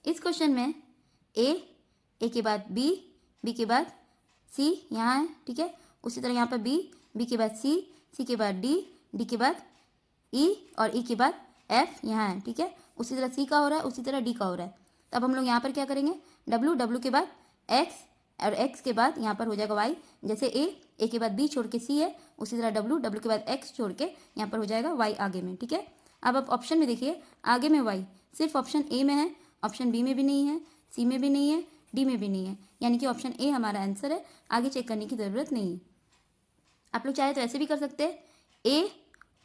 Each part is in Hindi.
इस क्वेश्चन में ए के बाद बी के बाद सी यहाँ है, ठीक है। उसी तरह यहाँ पर बी के बाद सी के बाद डी के बाद ई और ई के बाद एफ यहाँ है, ठीक है। उसी तरह सी का हो रहा है, उसी तरह डी का हो रहा है। तब हम लोग यहाँ पर क्या करेंगे, डब्ल्यू के बाद एक्स और एक्स के बाद यहाँ पर हो जाएगा वाई। जैसे ए के बाद बी छोड़ के सी है, उसी तरह डब्ल्यू के बाद एक्स छोड़ के यहाँ पर हो जाएगा वाई आगे में, ठीक है। अब आप ऑप्शन में देखिए, आगे में वाई सिर्फ ऑप्शन ए में है, ऑप्शन बी में भी नहीं है, सी में भी नहीं है, डी में भी नहीं है, यानी कि ऑप्शन ए हमारा आंसर है। आगे चेक करने की ज़रूरत नहीं है। आप लोग चाहे तो ऐसे भी कर सकते हैं, ए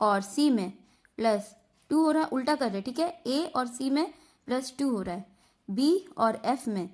और सी में +2 हो रहा है, उल्टा कर रहे हैं, ठीक है। ए और सी में +2 हो रहा है, बी और एफ में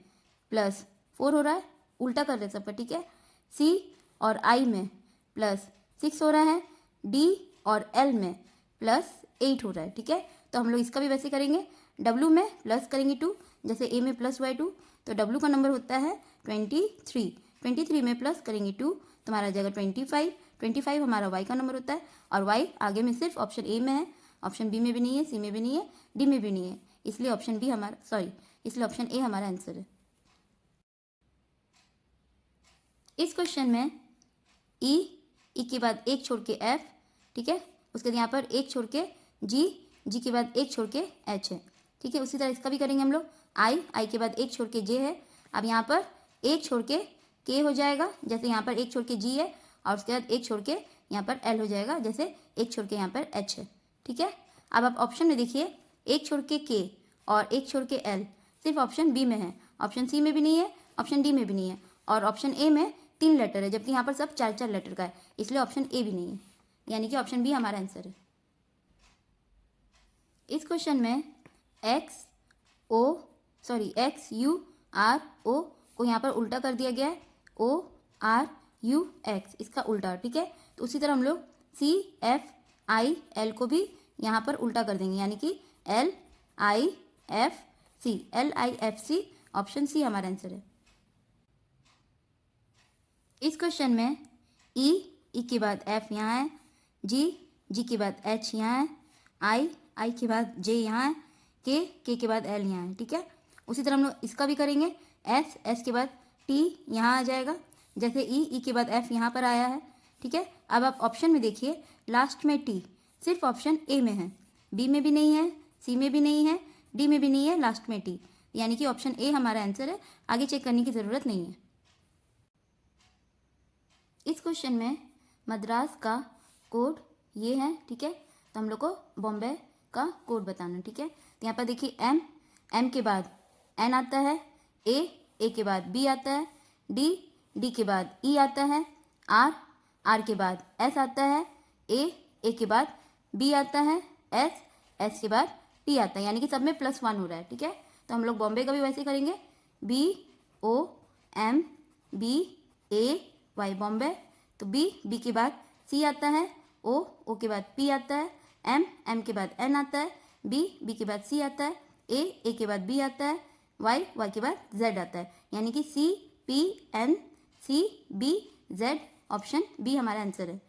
+4 हो रहा है, उल्टा कर रहे हैं सबका, ठीक है। सी और आई में +6 हो रहा है, डी और एल में +8 हो रहा है, ठीक है। तो हम लोग इसका भी वैसे करेंगे, डब्ल्यू में प्लस करेंगे 2, जैसे ए में प्लस हुआ है 2, तो डब्ल्यू का नंबर होता है 23 में प्लस करेंगे 2 तो हमारा जाएगा 25 हमारा वाई का नंबर होता है। और वाई आगे में सिर्फ ऑप्शन ए में है, ऑप्शन बी में भी नहीं है, सी में भी नहीं है, डी में भी नहीं है, इसलिए ऑप्शन ऑप्शन ए हमारा आंसर है। इस क्वेश्चन में ई के बाद एक छोड़ के एफ, ठीक है। उसके बाद यहाँ पर एक छोड़ के जी के बाद एक छोड़ के एच है, ठीक है। उसी तरह इसका भी करेंगे हम लोग, आई के बाद एक छोड़ के जे है। अब यहाँ पर एक छोड़ के हो जाएगा, जैसे यहाँ पर एक छोड़ के जी है, और उसके बाद एक छोड़ के यहाँ पर एल हो जाएगा, जैसे एक छोड़ के यहाँ पर एच है, ठीक है। अब आप ऑप्शन में देखिए, एक छोड़ के और एक छोड़ के एल सिर्फ ऑप्शन बी में है, ऑप्शन सी में भी नहीं है, ऑप्शन डी में भी नहीं है, और ऑप्शन ए में 3 लेटर है, जबकि यहाँ पर सब 4 लेटर का है, इसलिए ऑप्शन ए भी नहीं है, यानी कि ऑप्शन बी हमारा आंसर है। इस क्वेश्चन में एक्स यू आर ओ को यहाँ पर उल्टा कर दिया गया है, ओ आर यू एक्स, इसका उल्टा, ठीक है। तो उसी तरह हम लोग सी एफ आई एल को भी यहाँ पर उल्टा कर देंगे, यानी कि L I F C, option C हमारा आंसर है। इस क्वेश्चन में ई के बाद एफ यहाँ है, जी के बाद एच यहाँ है, आई के बाद जे यहाँ है, के के बाद एल यहाँ है, ठीक है। उसी तरह हम लोग इसका भी करेंगे, एस के बाद टी यहाँ आ जाएगा, जैसे ई के बाद एफ यहाँ पर आया है, ठीक है। अब आप ऑप्शन में देखिए, लास्ट में टी सिर्फ ऑप्शन ए में है, बी में भी नहीं है, सी में भी नहीं है, डी में भी नहीं है, लास्ट में टी, यानी कि ऑप्शन ए हमारा आंसर है। आगे चेक करने की ज़रूरत नहीं है। इस क्वेश्चन में मद्रास का कोड ये है, ठीक है। तो हम लोग को बॉम्बे का कोड बताना, ठीक है। तो यहाँ पर देखिए, एम के बाद एन आता है, ए के बाद बी आता है, डी के बाद ई आता है, आर के बाद एस आता है, ए के बाद बी आता है, एस के बाद टी आता है, यानी कि सब में +1 हो रहा है, ठीक है। तो हम लोग बॉम्बे का भी वैसे करेंगे, BOMBAY बॉम्बे। तो बी के बाद सी आता है, ओ के बाद पी आता है, एम के बाद एन आता है, बी के बाद सी आता है, ए के बाद बी आता है, वाई के बाद जेड आता है, यानी कि CPNCBZ, ऑप्शन बी हमारा आंसर है।